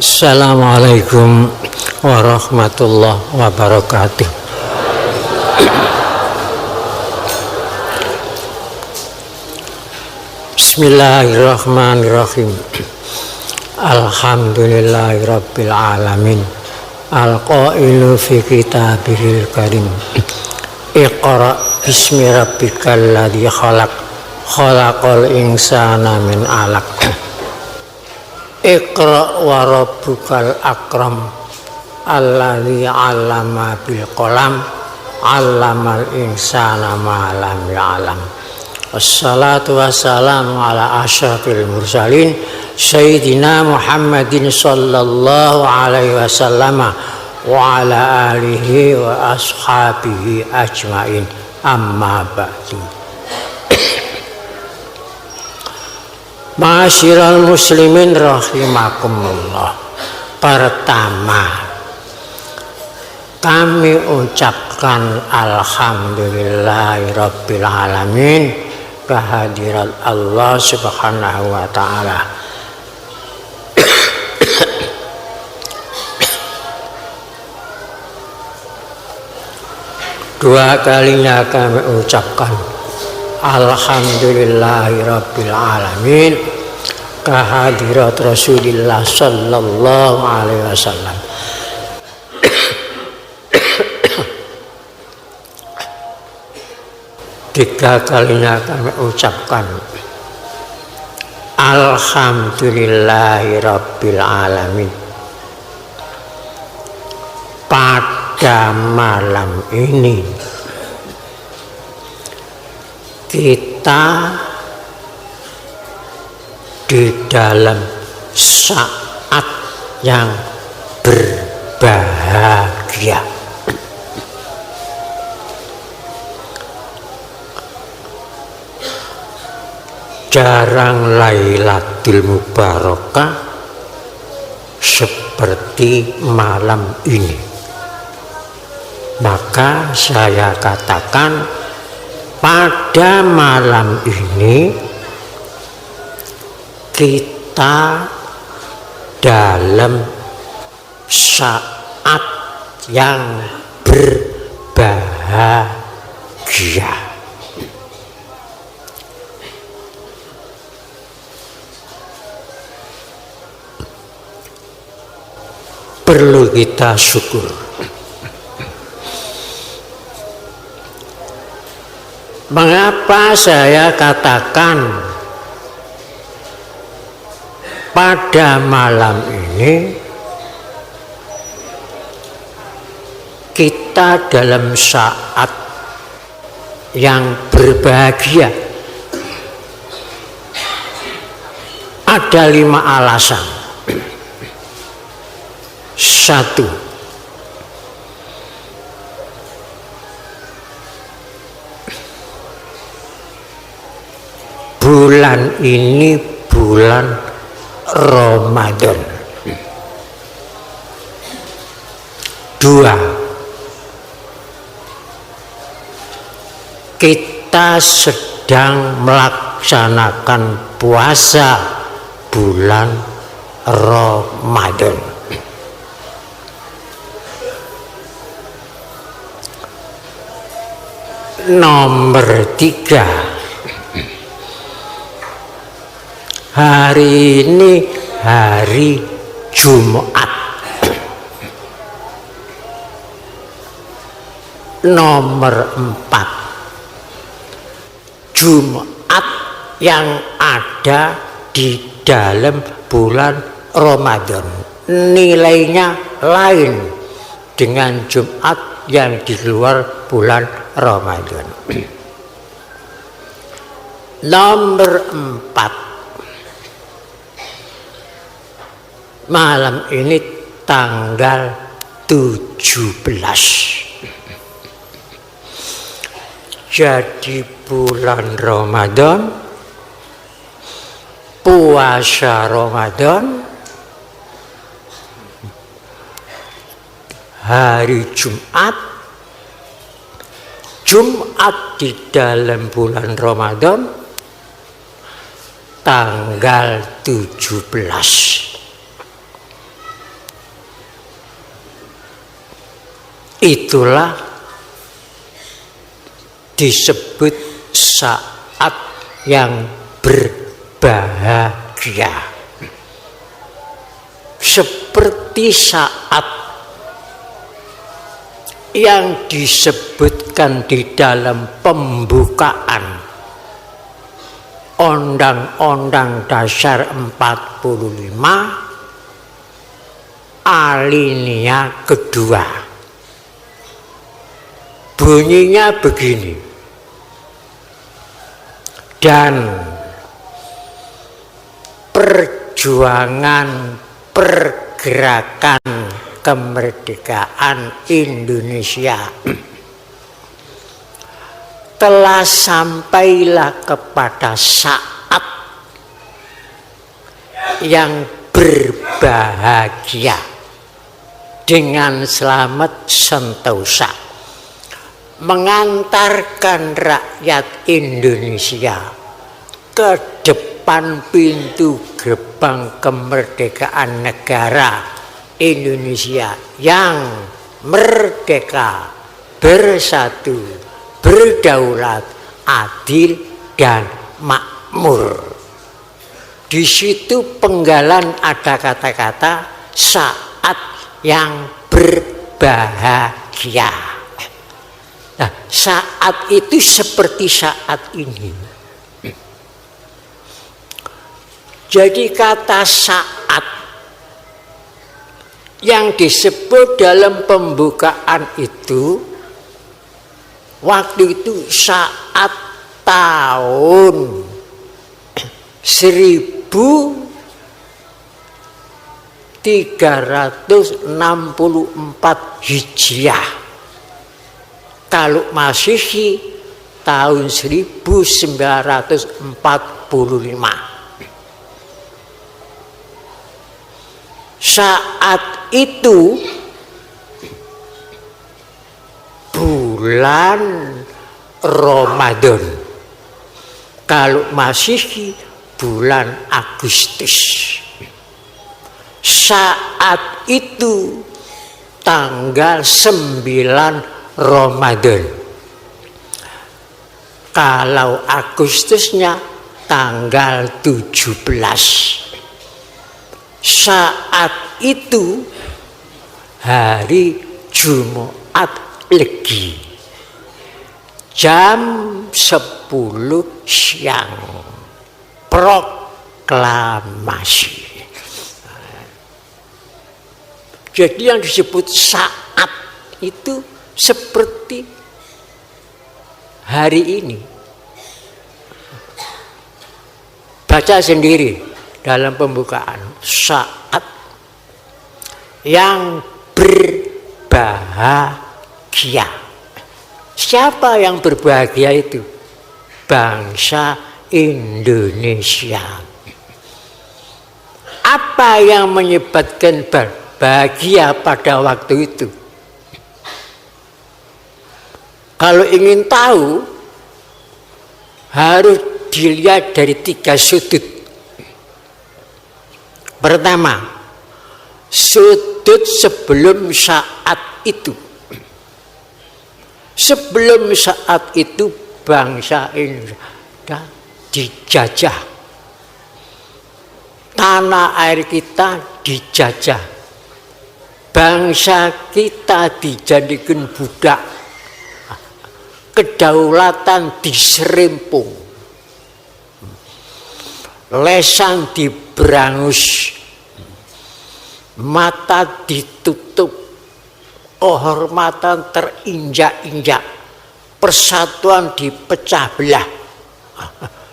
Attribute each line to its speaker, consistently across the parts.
Speaker 1: Assalamualaikum warahmatullahi wabarakatuh. Bismillahirrahmanirrahim. Alhamdulillahirabbil alamin. Al-qailu fi kitabihil karim. Iqra bismi rabbikal ladzi khalaq. Khalaqal insana min 'alaq. Iqra wa rabbukal akram alladzi 'allama bil qalam 'allamal insana ma lam ya'lam. Wassalatu wassalamu ala asyrafil mursalin sayyidina Muhammadin sallallahu alaihi wasallam wa ala alihi wa ashabihi ajmain, amma ba'du. Ma'asyiral muslimin rahimakumullah. Pertama, kami ucapkan alhamdulillahirabbil alamin kehadirat Allah Subhanahu wa taala. Dua kalinya kami ucapkan alhamdulillahirabbil alamin kehadirat Rasulullah sallallahu alaihi wasallam. Tiga kalinya kami ucapkan alhamdulillahirabbil alamin. Pada malam ini kita di dalam saat yang berbahagia. Jarang Lailatul Mubarakah seperti malam ini. Maka saya katakan pada malam ini kita dalam saat yang berbahagia. Perlu kita syukur. Mengapa saya katakan pada malam ini kita dalam saat yang berbahagia? Ada 5 alasan. 1. Bulan ini bulan Ramadan. 2. Kita sedang melaksanakan puasa bulan Ramadan. Nomor 3, hari ini hari Jumat. Nomor 4, Jumat yang ada di dalam bulan Ramadan nilainya lain dengan Jumat yang di luar bulan Ramadan. Nomor 4, malam ini tanggal 17. Jadi bulan Ramadan, puasa Ramadan, hari Jumat, Jumat di dalam bulan Ramadan, tanggal 17. itulah disebut saat yang berbahagia. Seperti saat yang disebutkan di dalam pembukaan Undang-Undang Dasar 45 alinea kedua. Bunyinya begini. Dan perjuangan pergerakan kemerdekaan Indonesia telah sampailah kepada saat yang berbahagia dengan selamat sentosa, mengantarkan rakyat Indonesia ke depan pintu gerbang kemerdekaan negara Indonesia yang merdeka, bersatu, berdaulat, adil, dan makmur. Di situ penggalan ada kata-kata saat yang berbahagia. Nah, saat itu seperti saat ini. Jadi kata saat yang disebut dalam pembukaan itu, waktu itu saat tahun 1364 Hijriah. Kalau Masehi tahun 1945. Saat itu bulan Ramadan. Kalau Masehi bulan Agustus. Saat itu tanggal 9 Ramadan. Kalau Agustusnya tanggal 17. Saat itu hari Jumat Legi, jam 10 siang, proklamasi. Jadi yang disebut saat itu seperti hari ini. Baca sendiri dalam pembukaan, saat yang berbahagia. Siapa yang berbahagia itu? Bangsa Indonesia. Apa yang menyebabkan bahagia pada waktu itu? Kalau ingin tahu, harus dilihat dari 3 sudut. Pertama, sudut sebelum saat itu. Sebelum saat itu bangsa Indonesia dijajah. Tanah air kita dijajah. Bangsa kita dijadikan budak. Kedaulatan diserempung. Lesan diberangus. Mata ditutup, kehormatan terinjak-injak, persatuan dipecah belah,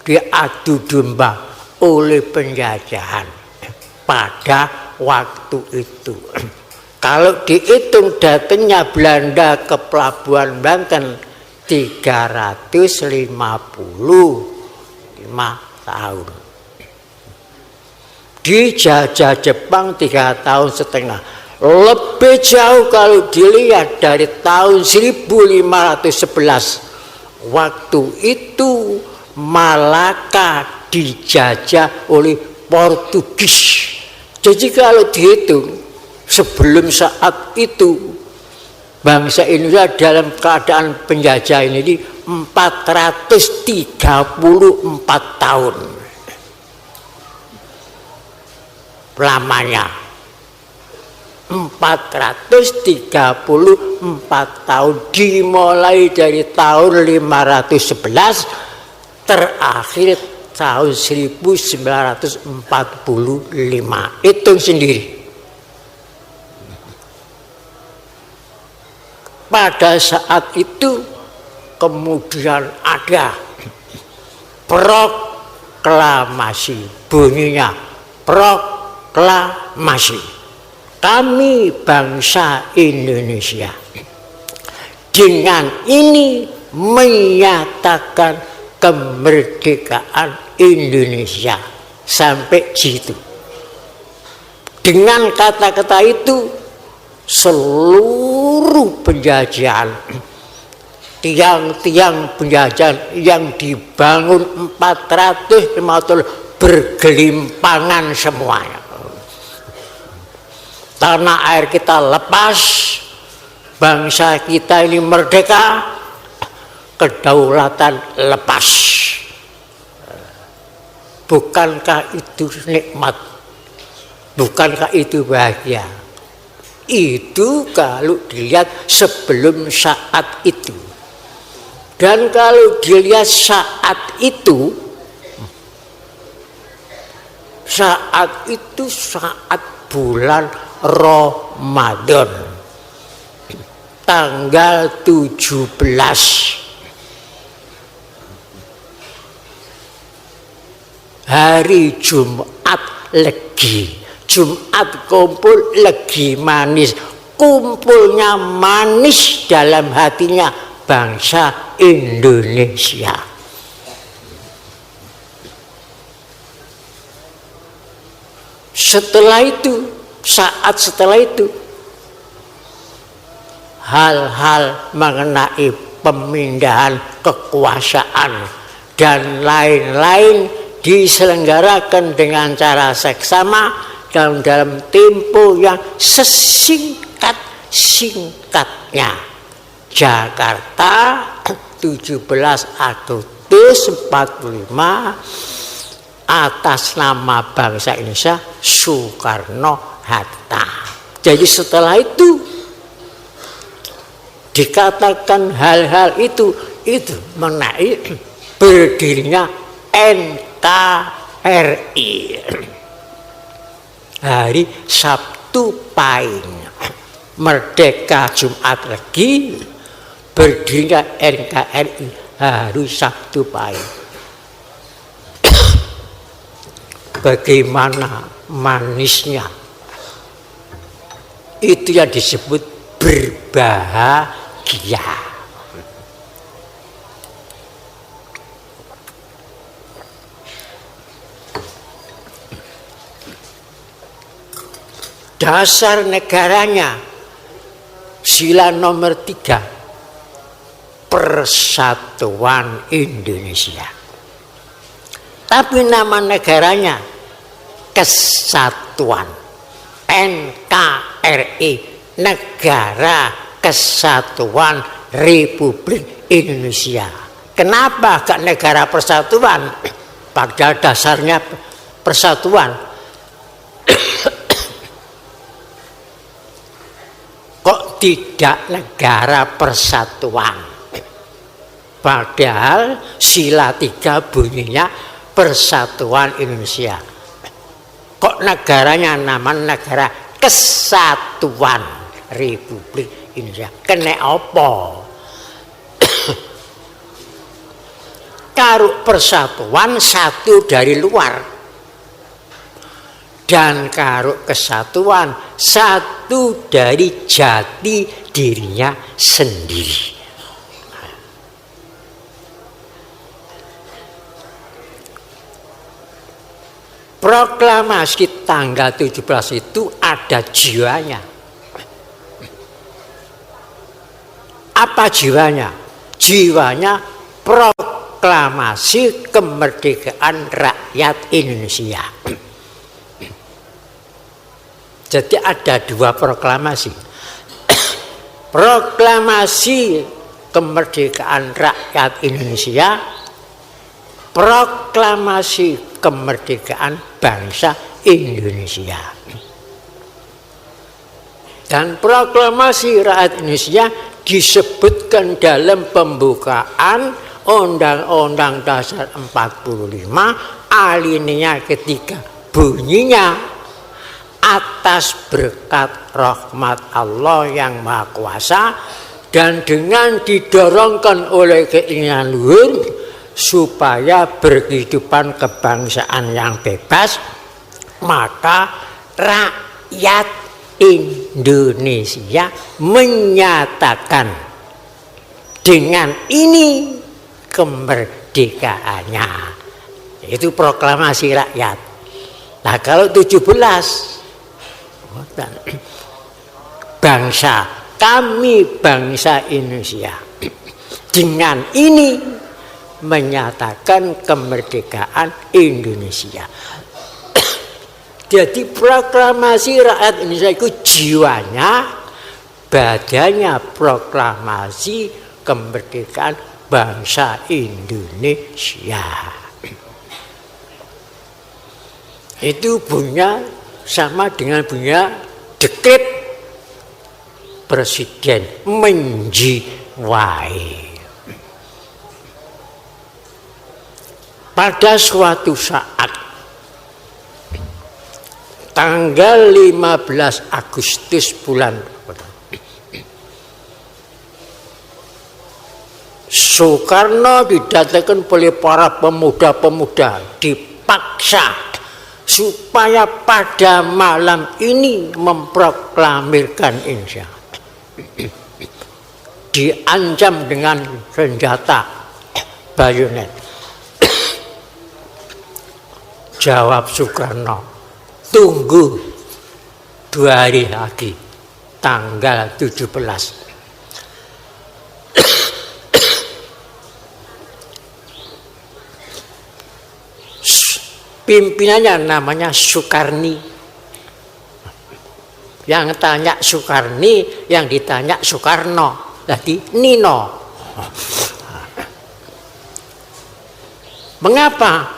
Speaker 1: diadu domba oleh penjajahan pada waktu itu. Kalau dihitung datangnya Belanda ke Pelabuhan Banten 355 tahun. Dijajah Jepang 3,5 tahun. Lebih jauh kalau dilihat dari tahun 1511. Waktu itu Malaka dijajah oleh Portugis. Jadi kalau dihitung sebelum saat itu bangsa Indonesia dalam keadaan penjajah ini 434 tahun lamanya. 434 tahun dimulai dari tahun 511 terakhir tahun 1945. Hitung sendiri. Pada saat itu kemudian ada proklamasi, bunyinya proklamasi. Kami bangsa Indonesia dengan ini menyatakan kemerdekaan Indonesia. Sampai situ. Dengan kata-kata itu seluruh penjajahan, tiang-tiang penjajahan yang dibangun 450 tahun bergelimpangan semuanya. Tanah air kita lepas, bangsa kita ini merdeka, kedaulatan lepas. Bukankah itu nikmat? Bukankah itu bahagia? Itu kalau dilihat sebelum saat itu. Dan kalau dilihat saat itu saat bulan Ramadan tanggal 17 hari Jumat Legi. Jumat kumpul legi manis, kumpulnya manis dalam hatinya bangsa Indonesia. Setelah itu, saat setelah itu, hal-hal mengenai pemindahan kekuasaan dan lain-lain diselenggarakan dengan cara seksama dalam tempo yang sesingkat-singkatnya. Jakarta 17 Agustus 45 atas nama bangsa Indonesia Soekarno-Hatta. Jadi setelah itu dikatakan hal-hal itu mengenai berdirinya NKRI, hari Sabtu Pahing, merdeka Jumat Legi, berdirinya NKRI hari Sabtu Pahing. Bagaimana manisnya, itu yang disebut berbahagia. Dasar negaranya sila nomor 3, Persatuan Indonesia. Tapi nama negaranya Kesatuan, NKRI, Negara Kesatuan Republik Indonesia. Kenapa gak negara persatuan? Padahal dasarnya persatuan. Kok tidak negara persatuan? Padahal sila 3 bunyinya Persatuan Indonesia. Kok negaranya nama negara Kesatuan Republik Indonesia? Kena apa? Karo persatuan satu dari luar, dan karo kesatuan satu dari jati dirinya sendiri. Proklamasi tanggal 17 itu ada jiwanya. Apa jiwanya? Jiwanya proklamasi kemerdekaan rakyat Indonesia. Jadi ada 2 proklamasi. proklamasi kemerdekaan rakyat Indonesia, proklamasi kemerdekaan bangsa Indonesia. Dan proklamasi rakyat Indonesia disebutkan dalam pembukaan Undang-Undang Dasar 45 alinea ketiga, bunyinya atas berkat rahmat Allah yang Maha Kuasa dan dengan didorongkan oleh keinginan luhur supaya berkehidupan kebangsaan yang bebas, maka rakyat Indonesia menyatakan dengan ini kemerdekaannya. Itu proklamasi rakyat. Nah, kalau 17 bangsa, kami bangsa Indonesia dengan ini menyatakan kemerdekaan Indonesia. Jadi proklamasi rakyat Indonesia itu jiwanya, badannya proklamasi kemerdekaan bangsa Indonesia. Itu bunyinya sama dengan bunyinya dekret presiden menjiwai. Pada suatu saat tanggal 15 Agustus bulan Soekarno didatangkan oleh para pemuda-pemuda, dipaksa supaya pada malam ini memproklamirkan Indonesia. Diancam dengan senjata bayonet. Jawab Soekarno, tunggu 2 hari lagi, tanggal 17. Pimpinannya namanya Soekarni. Yang tanya Soekarni, yang ditanya Soekarno. Jadi Nino. Mengapa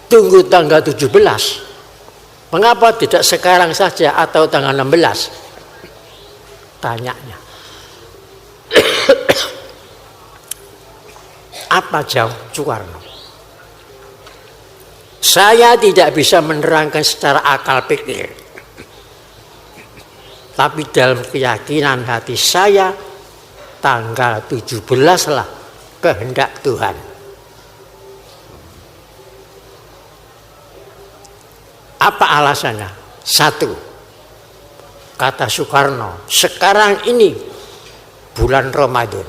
Speaker 1: tunggu tanggal 17? Mengapa tidak sekarang saja atau tanggal 16? Tanyanya. Apa jawab Soekarno? Saya tidak bisa menerangkan secara akal pikir, tapi dalam keyakinan hati saya tanggal 17 lah kehendak Tuhan. Apa alasannya? 1, kata Soekarno, sekarang ini bulan Ramadan.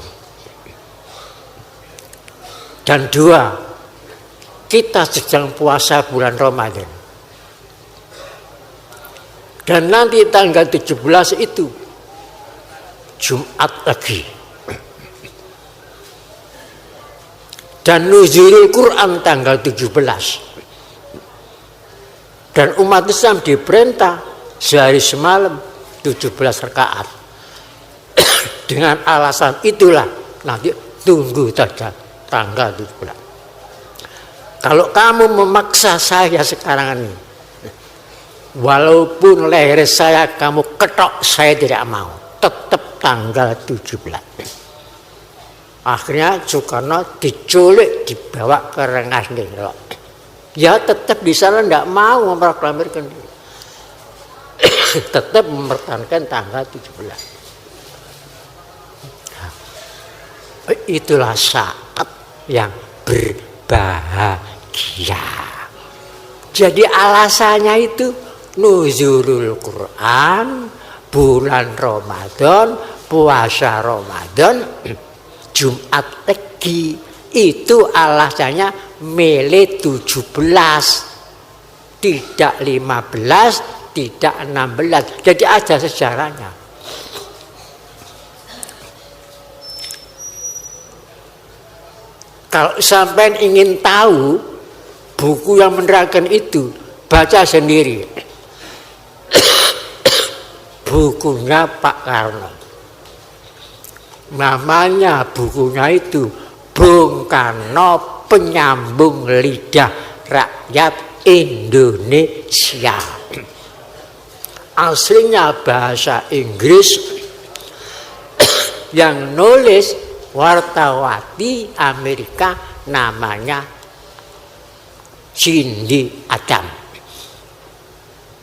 Speaker 1: Dan 2, kita sedang puasa bulan Ramadan. Dan nanti tanggal 17 itu Jumat lagi. Dan nuzulul Quran tanggal 17. Dan umat Islam diperintah sehari semalam 17 rakaat. Dengan alasan itulah nanti tunggu saja tanggal 17. Kalau kamu memaksa saya sekarang ini, walaupun leher saya kamu ketok, saya tidak mau. Tetap tanggal 17. Akhirnya Soekarno diculik, dibawa ke Rengas Dengklok. Ya tetap di sana tidak mau memproklamirkan diri. Tetap mempertahankan tanggal 17. Itulah saat yang berbahagia. Jadi alasannya itu nuzulul Quran, bulan Ramadan, puasa Ramadan, Jumat Legi. Itu alasannya milih 17, tidak 15, tidak 16. Jadi ada sejarahnya. Kalau sampai ingin tahu buku yang menerangkan itu, baca sendiri. bukunya Pak Karno. Namanya bukunya itu Bung Karno Penyambung Lidah Rakyat Indonesia. Aslinya bahasa Inggris, yang nulis wartawati Amerika namanya Cindy Adam.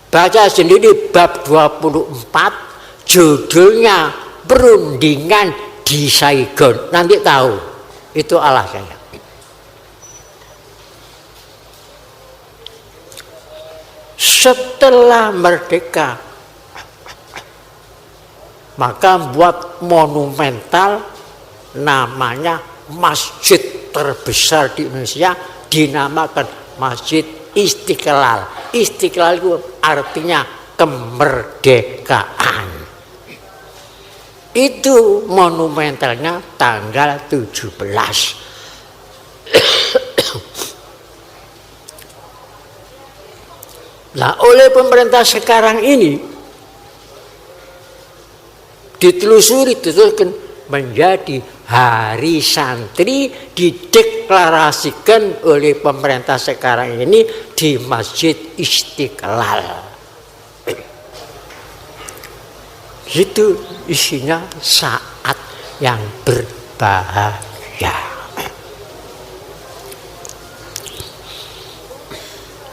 Speaker 1: Baca sendiri bab 24, judulnya Perundingan di Saigon. Nanti tahu, itu alasannya. Setelah merdeka, maka buat monumental namanya masjid terbesar di Indonesia, dinamakan Masjid Istiqlal. Istiqlal itu artinya kemerdekaan. Itu monumentalnya tanggal 17. Nah, oleh pemerintah sekarang ini ditelusuri menjadi Hari Santri, dideklarasikan oleh pemerintah sekarang ini di Masjid Istiqlal. Itu isinya saat yang berbahaya.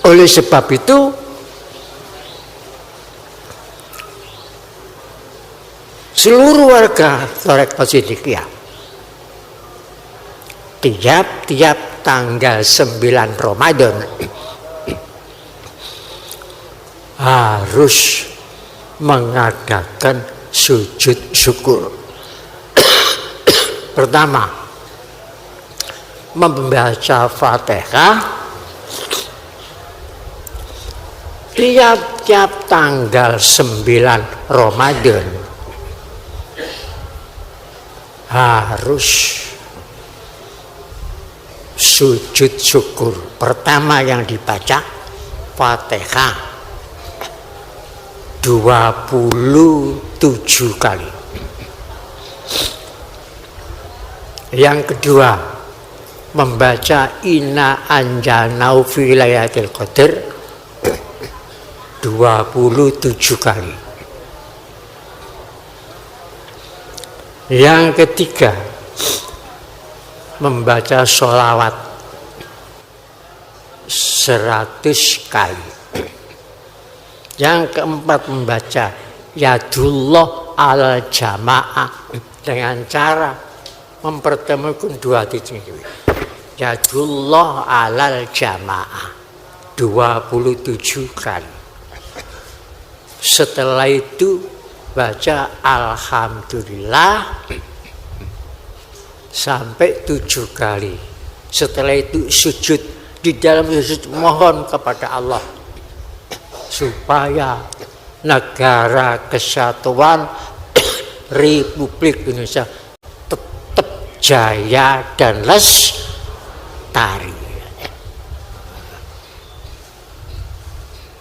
Speaker 1: Oleh sebab itu, seluruh warga Tarekat Siddiqiyah tiap-tiap tanggal 9 Ramadan harus mengadakan sujud syukur. Pertama, membaca Fatihah tiap-tiap tanggal 9 Ramadan. Harus sujud syukur. Pertama yang dibaca Fatihah 27 kali. Yang kedua, membaca Inna Anjalnahu fi Lailatul Qadar 27 kali. Yang ketiga, membaca sholawat 100 kali. Yang keempat, membaca Yadullah al Jamaah dengan cara mempertemukan dua titik. Yadullah alal Jamaah 27 kali. Setelah itu baca Alhamdulillah sampai 7 kali. Setelah itu sujud. Di dalam sujud mohon kepada Allah supaya negara kesatuan Republik Indonesia tetap jaya dan lestari.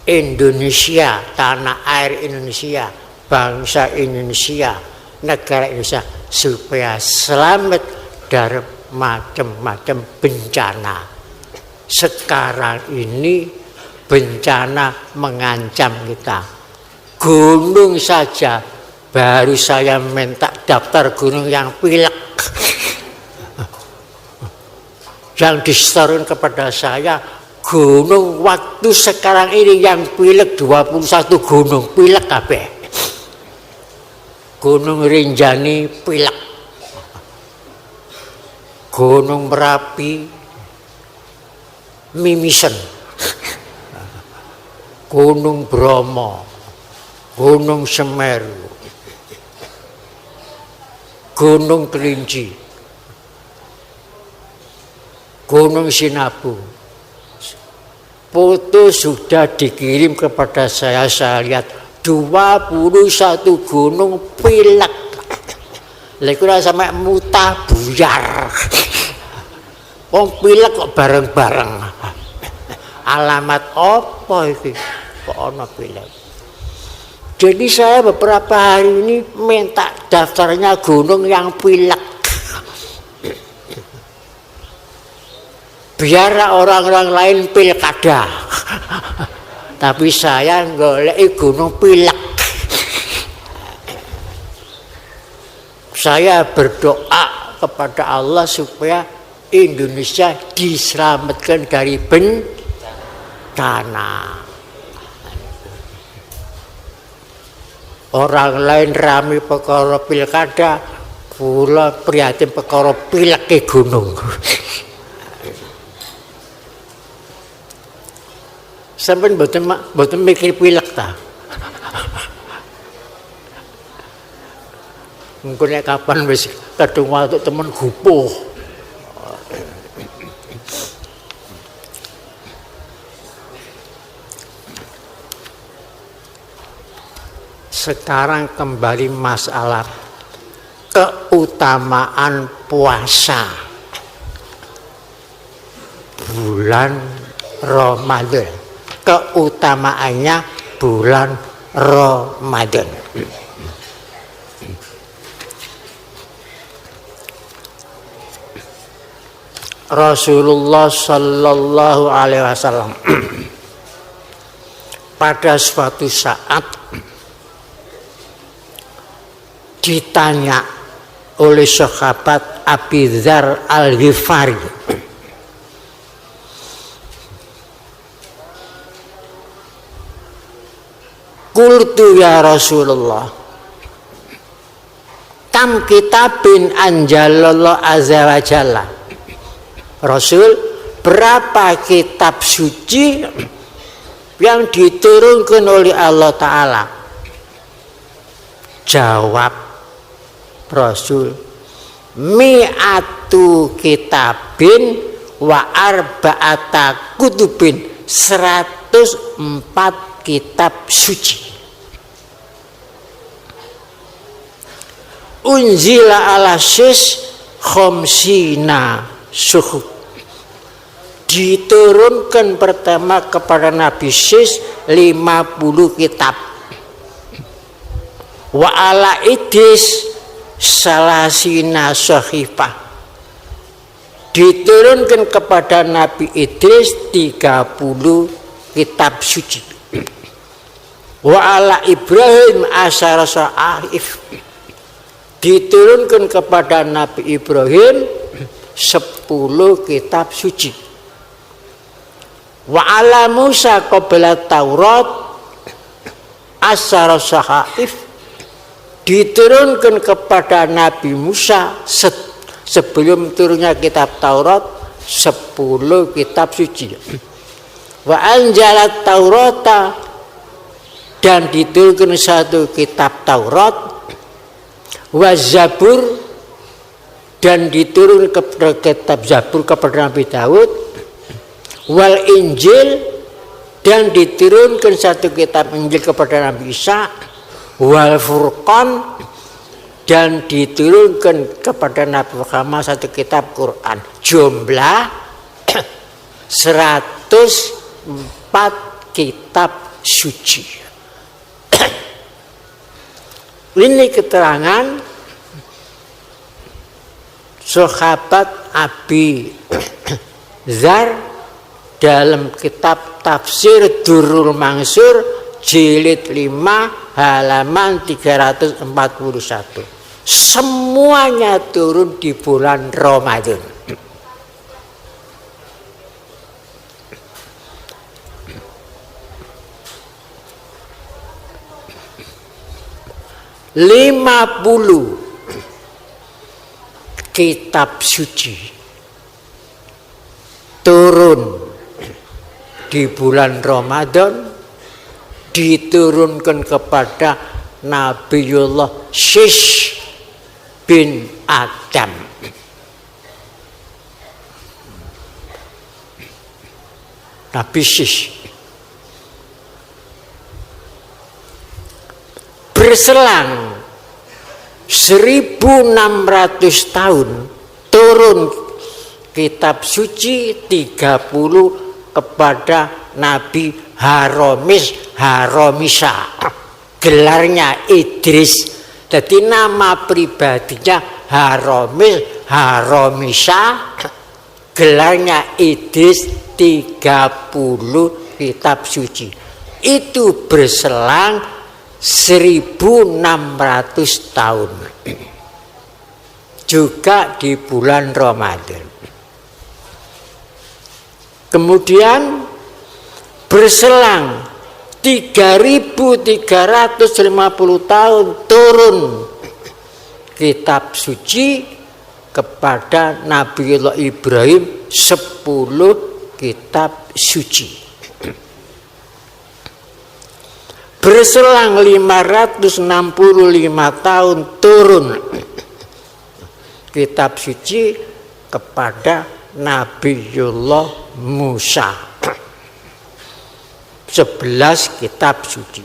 Speaker 1: Indonesia, tanah air Indonesia, bangsa Indonesia, negara Indonesia supaya selamat dari macam-macam bencana. Sekarang ini bencana mengancam kita. Gunung saja baru saya minta daftar gunung yang pilek. Yang disetorkan kepada saya gunung waktu sekarang ini yang pilek 21 gunung pilek kabeh. Gunung Rinjani pilek, Gunung Merapi mimisen, Gunung Bromo, Gunung Semeru, Gunung Kerinci, Gunung Sinabung. Foto sudah dikirim kepada saya lihat 21 gunung pilek. Lekura sampai muta buyar. Wong pilek kok bareng-bareng. Alamat apa iki? Kok ana pilek? Jadi saya beberapa hari ini minta daftarnya gunung yang pilek. Biar orang-orang lain pilkada. Tapi saya golek gunung pilek. Saya berdoa kepada Allah supaya Indonesia diselamatkan dari bencana. Orang lain rame perkara pilkada, kula prihatin perkara pilek ke gunung. Sampai mboten mikir pilek ta. Mungkin kapan wis kadung waktu temen gupuh. Sekarang kembali masalah keutamaan puasa bulan Ramadan. Keutamaannya bulan Ramadan. Rasulullah Sallallahu Alaihi Wasallam pada suatu saat ditanya oleh sahabat Abi Dzar Al-Ghifari, qultu ya Rasulullah, kam kitabin anjalallah azza wa jalla. Rasul, berapa kitab suci yang diturunkan oleh Allah Ta'ala? Jawab Rasul, mi'atu kitabin wa arba'ata kutubin, 104 kitab suci. Unzila ala sis khomsina suhuf, diturunkan pertama kepada Nabi Sis 50 kitab. Wa ala idis salasina sahifah, diturunkan kepada Nabi Idris 30 kitab suci. Wa ala Ibrahim asyara sahif, diturunkan kepada Nabi Ibrahim 10 kitab suci. Wa ala Musa qabla Taurat asyara sahif, diturunkan kepada Nabi Musa sebelum turunnya kitab Taurat 10 kitab suci. Wa anjalat Taurata, dan diturunkan 1 kitab Taurat. Wa Zabur, dan diturunkan kepada kitab Zabur kepada Nabi Daud. Wal Injil, dan diturunkan 1 kitab Injil kepada Nabi Isa. Wal Furqan, dan diturunkan kepada Nabi Muhammad 1 kitab Quran. Jumlah 104 kitab suci. Ini keterangan sahabat Abi Dzar dalam kitab Tafsir Durrul Mansur jilid 5 halaman 341. Semuanya turun di bulan Ramadan. Lima 50 kitab suci turun di bulan Ramadan, diturunkan kepada Nabiullah Sis bin Adam. Nabi Sis. Berselang 1600 tahun turun kitab suci 30 kepada Nabi Haromisa. gelarnya Idris. Jadi nama pribadinya Haromis, Haromisa, gelarnya Idris 30 kitab suci. Itu berselang 1600 tahun. Juga di bulan Ramadan. Kemudian berselang 3350 tahun turun kitab suci kepada Nabiullah Ibrahim 10 kitab suci. Berselang 565 tahun turun kitab suci kepada Nabiullah Musa. 11 kitab suci.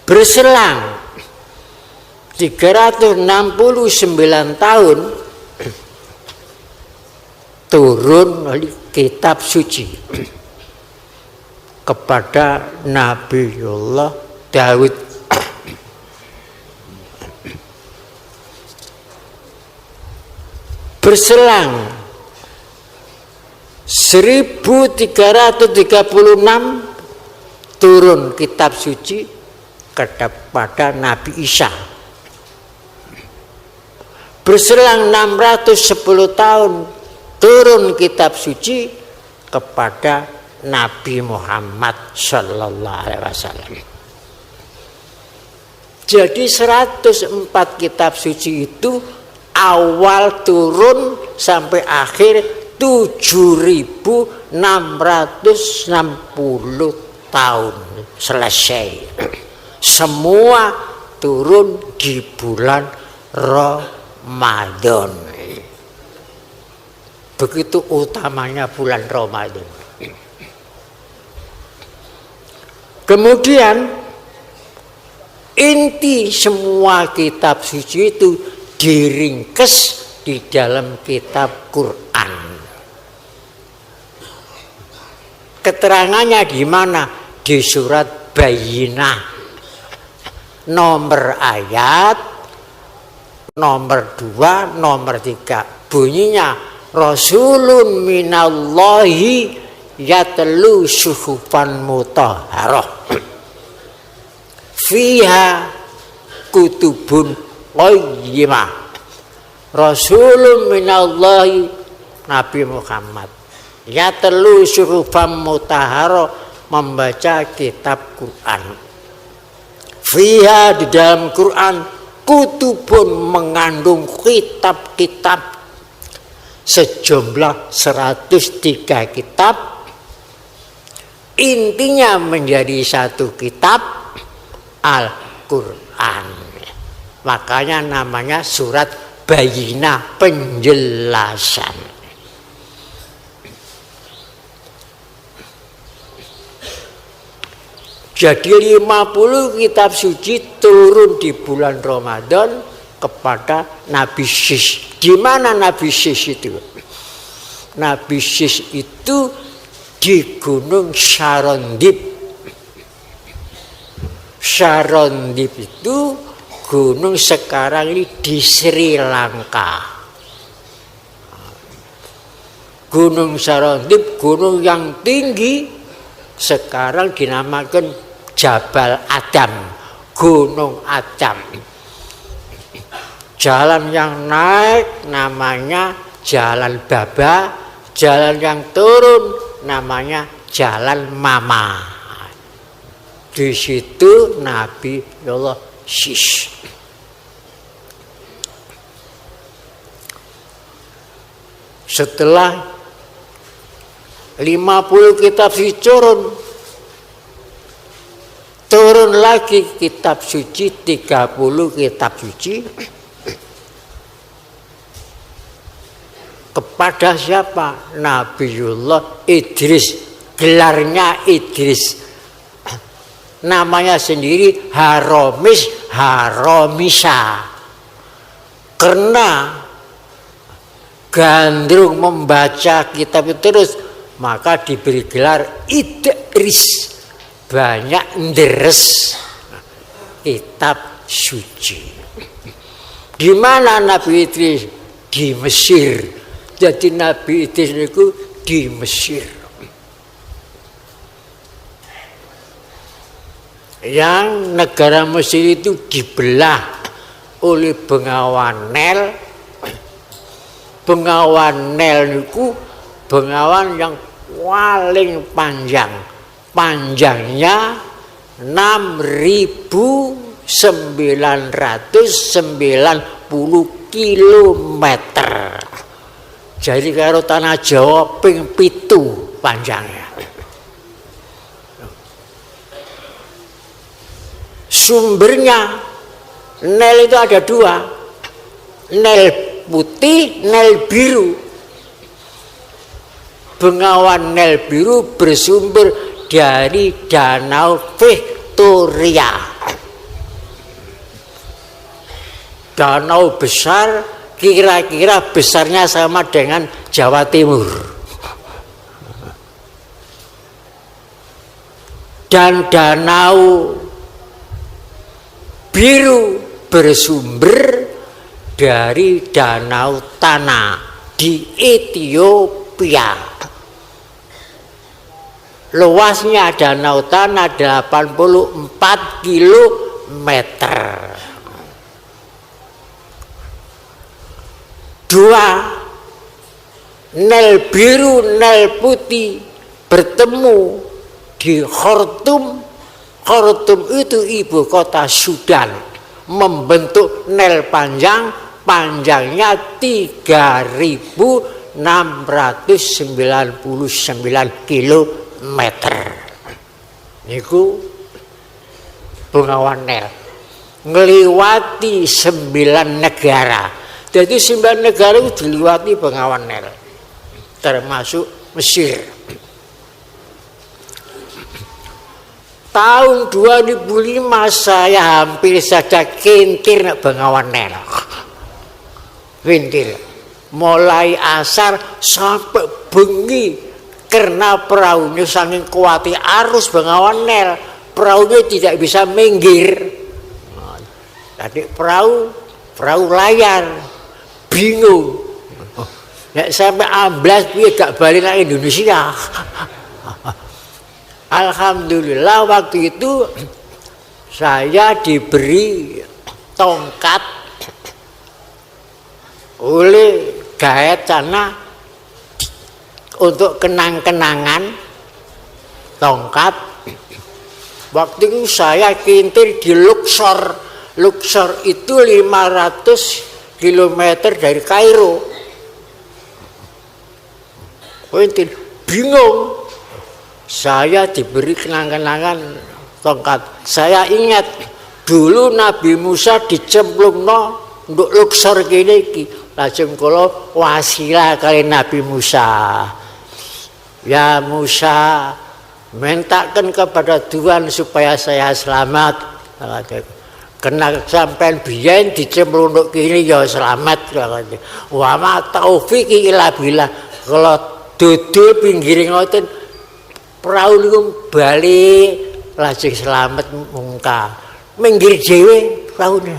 Speaker 1: Berselang 369 tahun turun kitab suci kepada Nabiullah Daud. Berselang 1336 turun kitab suci kepada Nabi Isa. Berselang 610 tahun turun kitab suci kepada Nabi Muhammad Sallallahu Alaihi Wasallam. Jadi 104 kitab suci itu awal turun sampai akhir 7.660 tahun selesai. Semua turun di bulan Ramadan. Begitu utamanya bulan Ramadan. Kemudian inti semua kitab suci itu diringkes di dalam kitab Quran. Keterangannya di mana? Di surat Bayyinah. Nomor ayat, nomor 2, nomor 3. Bunyinya Rasulun minallahi yatlu suhufan mutahharah. Fiha kutubun qayyimah. Rasulun minallahi, Nabi Muhammad yatlu suhufan mutahharah, membaca kitab Quran. Fiha, di dalam Quran, kutubun mengandung kitab-kitab sejumlah 103 kitab. Intinya menjadi satu kitab, Al-Quran. Makanya namanya surat Bayyinah, penjelasan. Jadi 50 kitab suci turun di bulan Ramadan kepada Nabi Sis. Di mana Nabi Sis itu? Nabi Sis itu di Gunung Sarondip. Sarondip itu gunung sekarang ini di Sri Lanka. Gunung Sarondip, gunung yang tinggi, sekarang dinamakan Jabal Adam, Gunung Adam. Jalan yang naik namanya Jalan Baba, jalan yang turun namanya Jalan Mama. Di situ Nabi Allah Sis. Setelah 50 kitab suci turun lagi kitab suci, 30 kitab suci kepada siapa? Nabiullah Idris, gelarnya Idris. Namanya sendiri Haromis, Haromisa. Karena gandrung membaca kitab itu terus, maka diberi gelar Idris, banyak nderes kitab suci. Di mana Nabi Idris? Di Mesir. Jadi Nabi Idris itu di Mesir. Yang negara Mesir itu dibelah oleh Bengawan Nil. Bengawan Nil itu bengawan yang paling panjang. Panjangnya 6.990 kilometer. Jadi karo tanah Jawa ping 7 panjangnya. Sumbernya Nil itu ada 2, Nil putih, Nil biru. Bengawan Nil biru bersumber dari Danau Victoria. Danau besar, kira-kira besarnya sama dengan Jawa Timur. Dan Danau biru bersumber dari Danau Tana di Ethiopia. Luasnya Danau Tana 84 kilometer. 2 Nil biru, Nil putih bertemu di Khartoum. Khartoum itu ibu kota Sudan, membentuk Nil panjang, panjangnya 3.699 kilometer. Niku Bengawan Nil ngliwati 9 negara. Jadi 9 negara itu diliwati Bengawan Nil, termasuk Mesir. Tahun 2005 saya hampir saja kintir nak Bengawan Nil. Kintir. Mulai asar sampai bengi karena perahunya saking kuatnya arus Bengawan Nil, perahunya tidak bisa minggir. Tadi perahu layar, bingung. Nek sampai amblas piye gak balik nang Indonesia. Alhamdulillah waktu itu saya diberi tongkat oleh gaet sana untuk kenang-kenangan tongkat. Waktu itu saya kintir di Luxor. Luxor itu 500 km dari Kairo. Kintir bingung. Saya diberi kenang-kenangan tongkat. Saya ingat dulu Nabi Musa dicemplungno untuk Luxor kene iki. Lajeng kula wasilah kali Nabi Musa. Ya Musa, mintakan kepada Tuhan supaya saya selamat. Kena sampean biyen dicemplungno kene ya selamat. Wa ma taufiqi illa billah. Kalau duduk pinggir ngoten perahu niku balik lajeng selamat mungka. Minggir dhewe praune.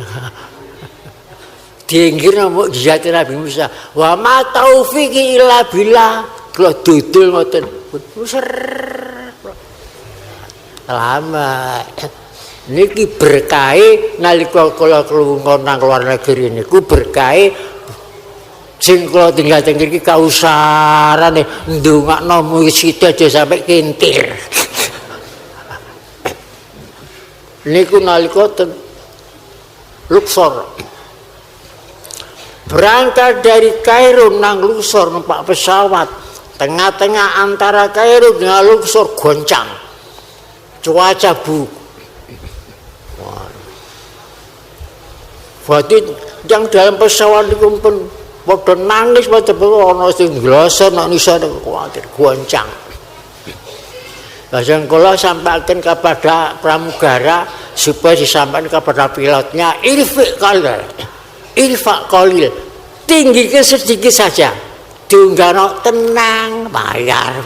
Speaker 1: Diinggir mbok jati Nabi Musa. Wa ma taufiqi illa billah. Kalau dudul ngoten. Selamat. Niki berkahe nalika kula lunga nang luar negeri niku berkahe sing kula tinggal teng mriki kausarane ndongakno musik aja sampai kintir. Niku nalika ten Luxor. Berangkat dari Kairo nang Luxor numpak pesawat. Tengah-tengah antara Kairo dengan Luxor goncang. Cuaca buruk. Berarti yang dalam pesawat itu pun pada nangis, pada ana sing glosor nak nisa kuwatir goncang. Lajeng kula sampaikan kepada pramugara supaya disampaikan kepada pilotnya irfa qalil. tinggi ke sedikit saja, diunggah tenang, bayar.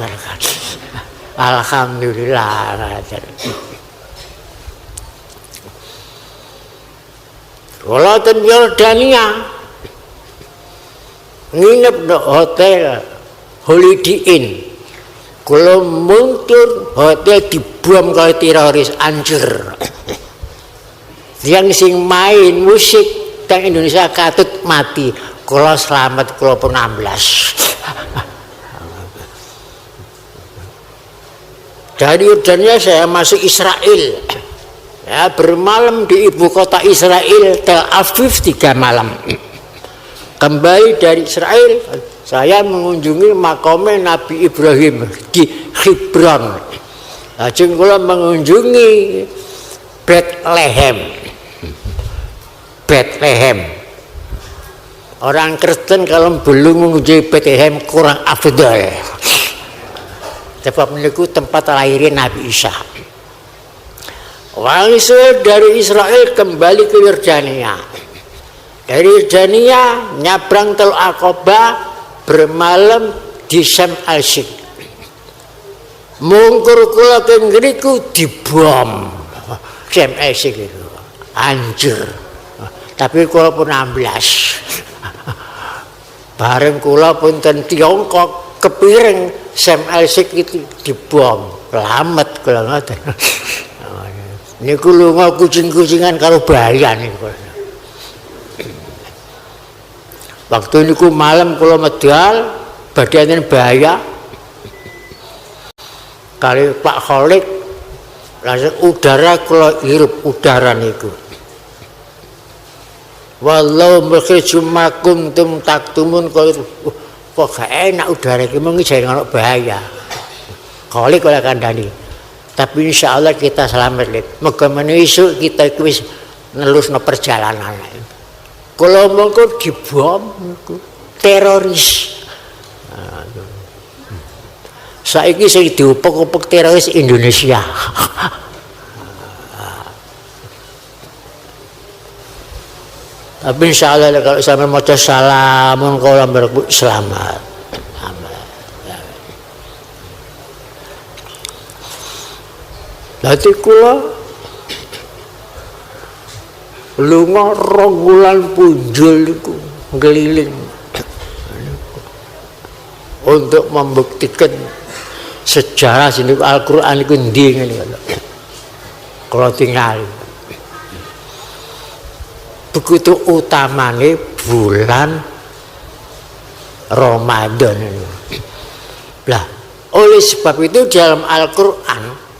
Speaker 1: Alhamdulillah. Kalau ten Yordania nginep di hotel Holiday Inn, kalau mundur hotel dibom kalau teroris hancur. Yang sing main musik teng Indonesia katut mati, kalau selamat kalau pun 16. Dari Yordania saya masuk Israel. Ya, bermalam di ibu kota Israel, Tel Aviv 3 malam. Kembali dari Israel, saya mengunjungi makamnya Nabi Ibrahim di Hebron. Lajeng kula mengunjungi Bethlehem. Orang Kristen kalau belum mengunjungi Bethlehem kurang afdal. Sebab niku tempat lahirnya Nabi Isa. Orang Israel dari Israel kembali ke Yordania. Dari Yordania nyabrang Teluk Aqaba, bermalam di Sharm el-Sheikh. Mungkur kula ke ngriku dibom. Sharm el-Sheikh itu hancur. Tapi kula pun 16. Bareng kula pun ten Tiongkok kepiring Sharm el-Sheikh itu dibom. Lamet kula ngoten. Niku lunga kucing-kucingan karo bahaya niku. Waktu niku malam kula medal badannya bahaya. Kali Pak Kholik langsung udara kula hirup udara niku. Wallahu mukhrijum ma kuntum taktumun kok gak enak udara iki mung jangan ono bahaya. Kholik kula kandhani. Tapi insya Allah kita selamat lihat. Moga-moga esuk kita wis nelusno perjalanan. Kalau mengko dibom teroris. Saiki sing diupek-upek teroris Indonesia. Tapi insya Allah kalau sampai maca salamun kalau berku selamat. Dadi kula lunga 2 wulan punjul niku ngeliling untuk membuktikan sejarah sini Al-Qur'an niku ndi ngene lho. Kula tinggal. Begitu utamane bulan Ramadan. Lah, oleh sebab itu dalam Al-Qur'an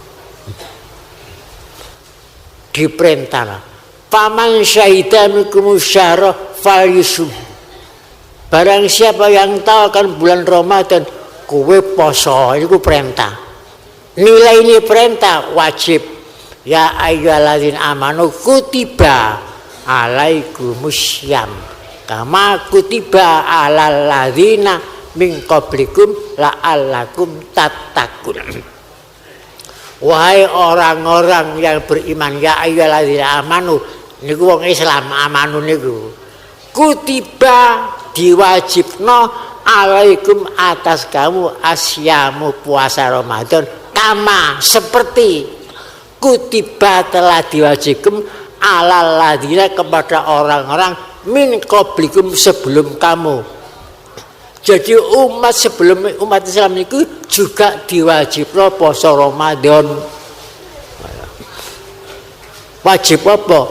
Speaker 1: diperintah paman syahida minkum syahra falyusum. Barang siapa yang tahu akan bulan Ramadan kowe poso, itu perintah. Nilai ini perintah wajib. Ya ayyuhalladzina amanu kutiba alaikumussyam kama kutiba alal ladzina min qablikum la'allakum tattaqun. Wahai orang-orang yang beriman, ya ayyuhalladzina amanu, niku wong Islam amanu niku. Kutiba diwajibno alaikum atas kamu asyamu puasa Ramadan kama seperti kutiba telah diwajibkan alal ladzina kepada orang-orang min qablikum sebelum kamu. Jadi umat sebelum umat Islam itu juga diwajibkan puasa Ramadan. Wajib apa?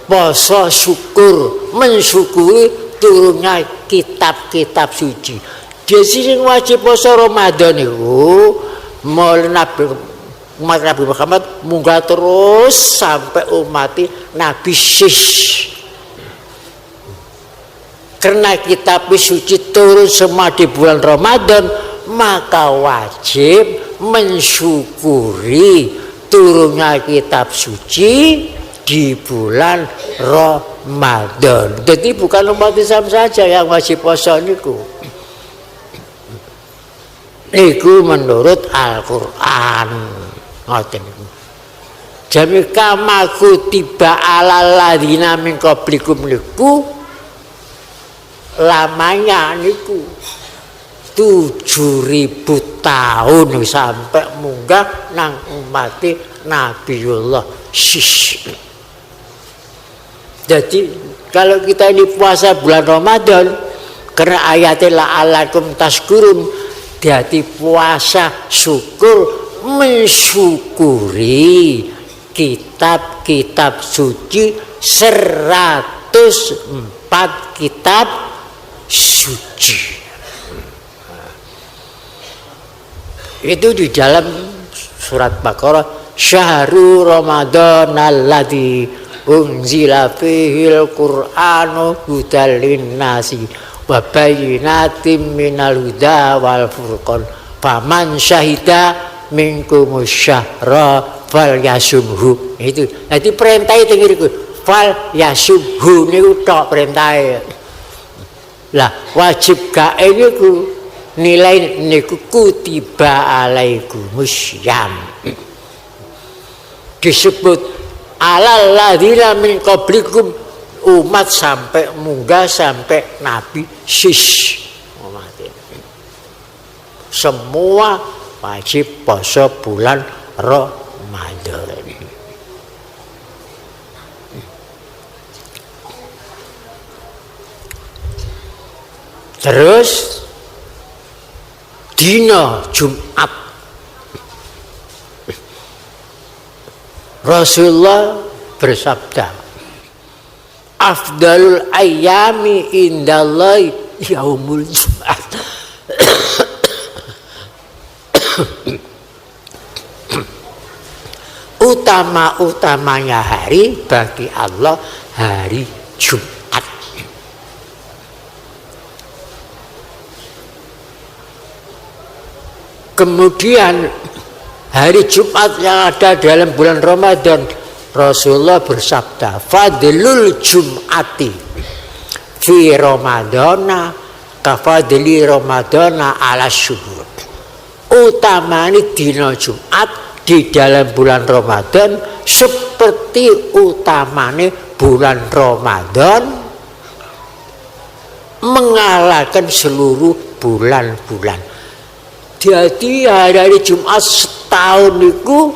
Speaker 1: Puasa syukur, mensyukuri turunnya kitab-kitab suci. Jadi yang wajib puasa Ramadan itu mulai umat Nabi Muhammad munggah terus sampai umat Nabi Sis. Karena kitab suci turun semua di bulan Ramadan, maka wajib mensyukuri turunnya kitab suci di bulan Ramadan. Jadi bukan umat Islam saja yang wajib puasa niku. Niku menurut Al-Qur'an. Ngoten niku. Jami kama kutiba alal ladzina min qablikum niku lamanya niku 7.000 tahun sampai munggah nang umati Nabiullah Syis. Jadi kalau kita ini puasa bulan Ramadan karena ayatnya la'alakum tashkurun, jadi puasa syukur mensyukuri kitab-kitab suci 104 kitab suci. Itu di dalam surat Baqarah, Syahrul Ramadan alladzi unzila fihil Qur'anu hudal linnasi wa bayyinatin minal huda wal furqan faman syahida minkumus syahra fal yasubhu. Itu jadi perintah itu ngiriku fal yasubhu niku tok perintah. Lah wajib gae niku nilai niku kutiba alaikumus syam. Disebut alal ladzina min qablikum, umat sampai munggah sampai Nabi Syis. Semua wajib puasa bulan Ramadan. Terus dina Jumat Rasulullah bersabda, afdalul ayyami indallahi yaumul Jumat. Utama-utamanya hari bagi Allah hari Jumat. Kemudian hari Jumat yang ada dalam bulan Ramadan, Rasulullah bersabda, fadlul Jum'ati fi Ramadana kafadli Ramadana ala syuhur. Utamane dina Jumat di dalam bulan Ramadan seperti utamane bulan Ramadan mengalahkan seluruh bulan-bulan. Jadi hari Jumat setahun itu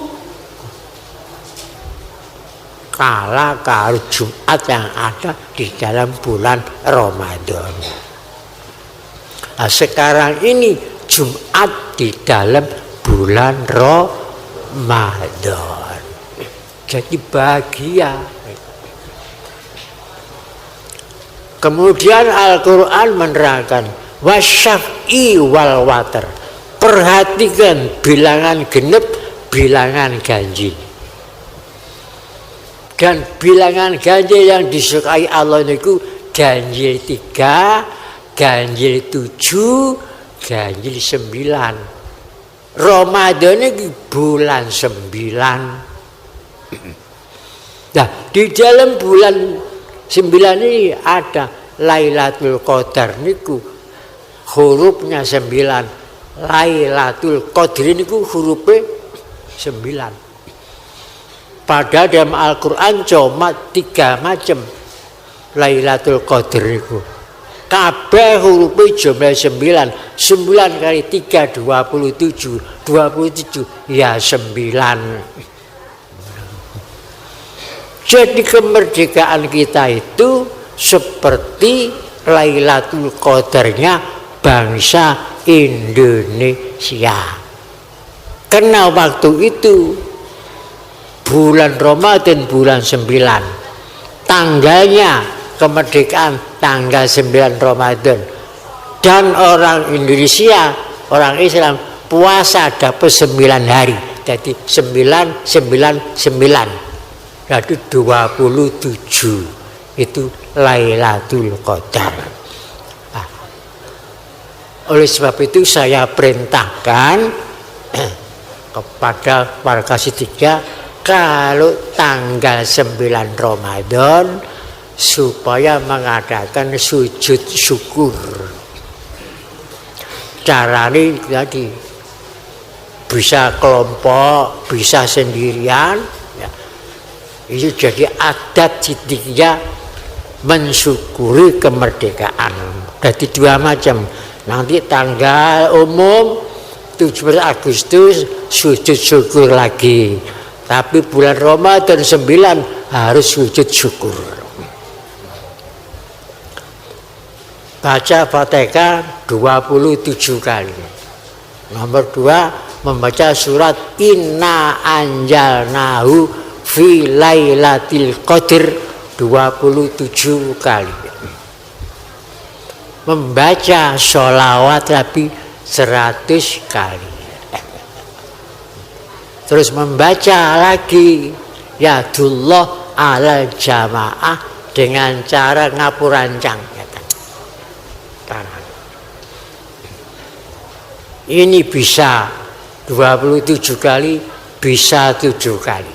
Speaker 1: kalah karo Jumat yang ada di dalam bulan Ramadan. Nah, sekarang ini Jumat di dalam bulan Ramadan. Jadi bahagia. Kemudian Al-Quran menerangkan wasyaf'i wal watar. Perhatikan bilangan genep, bilangan ganjil. Dan bilangan ganjil yang disukai Allah itu ganjil 3, ganjil 7, ganjil 9. Ramadan ini bulan 9. Nah, di dalam bulan 9 ini ada Lailatul Qadar niku hurufnya 9. Lailatul Qadri niku hurufnya 9. Padahal dalam Al-Quran cuma 3 macam Lailatul Qadri niku. Kabeh hurufnya jumlah 9. 9 kali 3 27. 27 ya 9. Jadi kemerdekaan kita itu seperti Lailatul Qadarnya bangsa Indonesia. Karena waktu itu bulan Ramadan bulan 9. Tanggalnya kemerdekaan tanggal 9 Ramadan. Dan orang Indonesia, orang Islam puasa dapat 9 hari. Jadi 999. Jadi 27 itu Lailatul Qadar. Oleh sebab itu saya perintahkan kepada warga Sidika kalau tanggal 9 Ramadan supaya mengadakan sujud syukur. Caranya tadi bisa kelompok, bisa sendirian. Ya. Itu jadi adat Sidika mensyukuri kemerdekaan. Jadi dua macam. Nanti tanggal umum 17 Agustus sujud syukur lagi. Tapi bulan Ramadan 9 harus sujud syukur. Baca Fatihah 27 kali. Nomor 2, membaca surat Inna Anjalnahu fi Lailatul Qadar 27 kali. Membaca sholawat Nabi 100 kali. Terus membaca lagi Yadullah ala jamaah dengan cara ngapurancang. Ini bisa 27 kali, bisa 7 kali.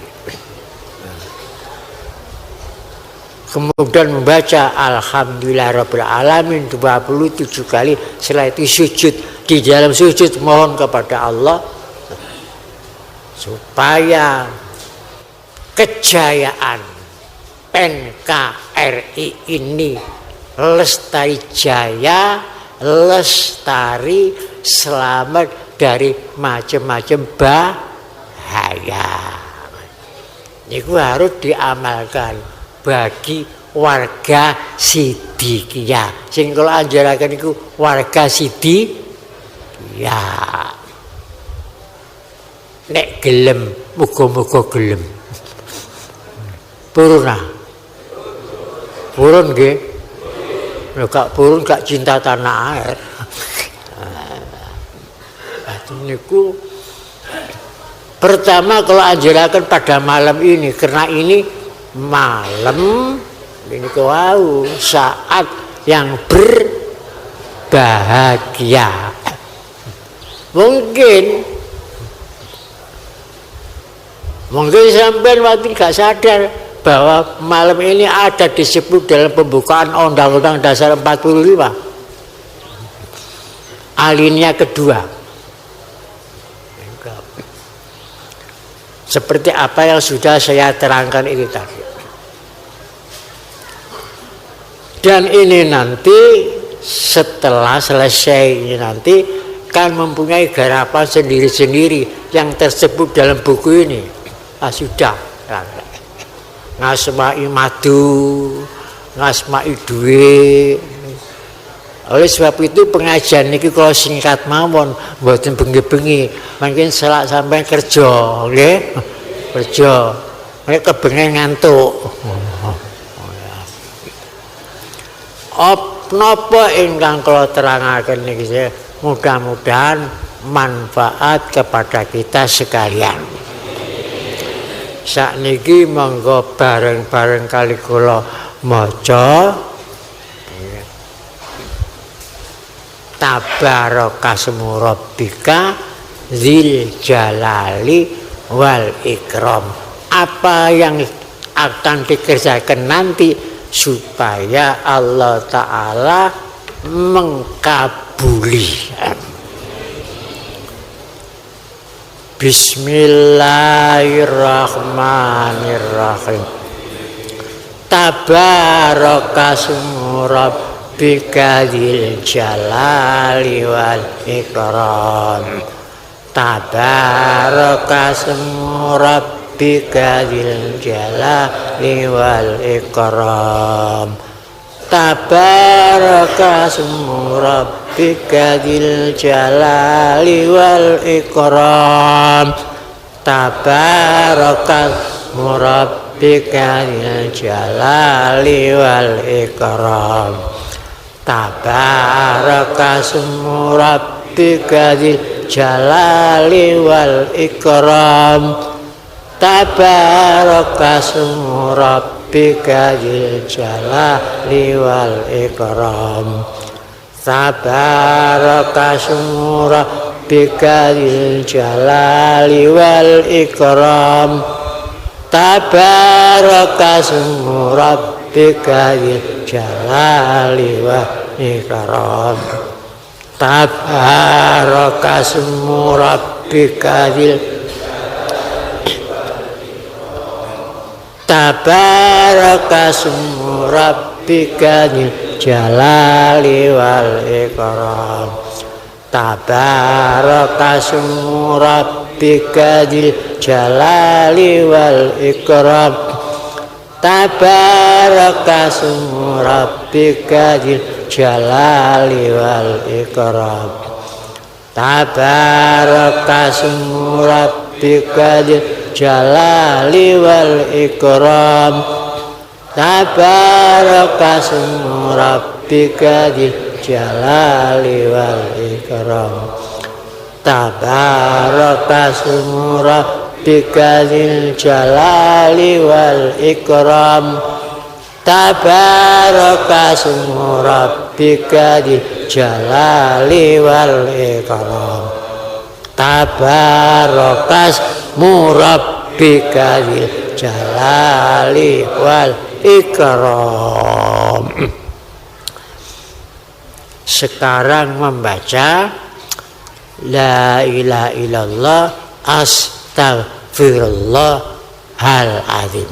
Speaker 1: Kemudian membaca Alhamdulillahirabbil alamin 27 kali. Setelah itu sujud. Di dalam sujud mohon kepada Allah supaya kejayaan NKRI ini lestari jaya, lestari selamat dari macam-macam bahaya. Itu harus diamalkan bagi warga Sidikiyah. Sing kula anjaraken iku warga Sidikiyah. Nek gelem, muga-muga gelem. Purun ah. Purun nggih. Nek gak purun gak cinta tanah air. Niku pertama kalau anjuraken pada malam ini, karena ini malam ini kau saat yang berbahagia. Mungkin sampai waktu gak sadar bahwa malam ini ada disebut dalam pembukaan Undang-Undang Dasar 45 alinea kedua. Seperti apa yang sudah saya terangkan ini tadi. Dan ini nanti setelah selesai ini nanti kan mempunyai garapan sendiri-sendiri yang tersebut dalam buku ini. Sudah ngasma'i madu, ngasma'i duwe. Oleh sebab itu pengajian ini kalau singkat mawon mboten bengi-bengi, mungkin selak sampai kerja, nggih. Kerja. Nek kebengen ngantuk. Napa ingkang kula terangaken niki mudah-mudahan manfaat kepada kita sekalian. Sakniki monggo bareng-bareng kali kula maca Tabarakasmu Rabbika Dzil Jalali wal Ikram. Apa yang akan dikerjakan nanti supaya Allah Ta'ala mengkabuli. Bismillahirrahmanirrahim. Tabarakasmu Rabbika Dzil Jalali wal Ikram. Tabarakasmu Rabbika Dzil Jalali wal Ikram. Tabarakasmu Rabbika Dzil Jalali wal Ikram. Tabarakasmu Rabbika Dzil Jalali wal Ikram. Tabarakasmu Rabbika Dzil Jalali wal Ikram. Tabarakasmu Rabbika Dzil Jalali wal Ikram. Tabarakasmu Rabbika Dzil Jalali wal Ikram. Tabarakasmu Rabbika Dzil Jalali wal Ikram. Tabarakasmu Rabbika Dzil Tabarakasmu Rabbika Dzil jalali wal ikram. Tabarakasmu rabbika dzil jalali wal ikram. Tabarakasmu rabbika dzil jalali wal ikram. Tabarakasmu rabbika dzil jalali wal ikram. Tabarakasmu rabbika dzil jalali wal ikram. Tabarakasmu rabbika dzil jalali wal ikram. Tabarakasmu rabbika dzil jalali wal ikram. Tabarakasmu rabbika dzil jalali wal ikram. Sekarang membaca la ilaha illallah astaghfirullahal-azim.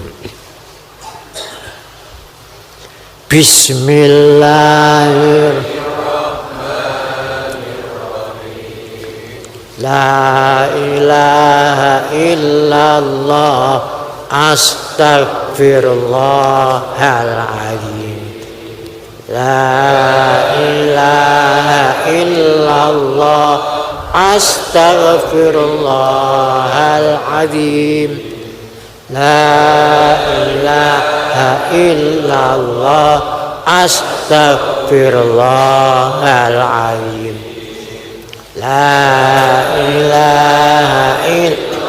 Speaker 1: Bismillahirrahmanirrahim. La ilaha illallah astaghfirullahal-azim. La ilaha illallah astaghfirullahal-azim. La ilaha illallah astaghfirullahal-azim. La ilaha illallah.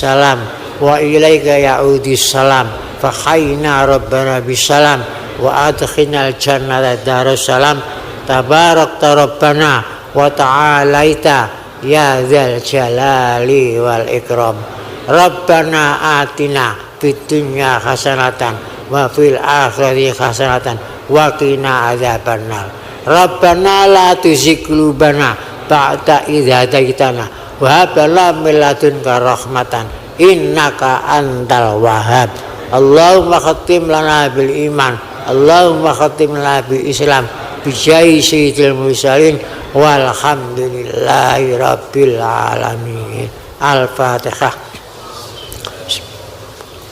Speaker 1: Salam wa ilaika ya'udis salam fa hayna rabbana bisalam wa adkhinal jannata darussalam. Tabarakta rabbana wa ta'alaita ya dzal jalali wal ikram. Rabbana atina fid dunya hasanatan wa fil akhirati hasanatan wa qina adzabannar. Rabbana la tuzigh qulubana ba'da idh hadaitana wa hab lana min ladunka rahmatan innaka antal wahhab. Allahumma khatim lana bil iman, Allahumma khatim lana bil islam bi jahi sayyidil mursalin walhamdulillahi rabbil alamin. Al-Fatihah.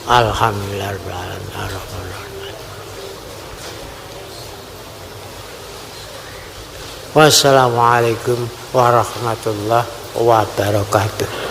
Speaker 1: Alhamdulillah rabbil alamin. Wassalamualaikum warahmatullahi wabarakatuh.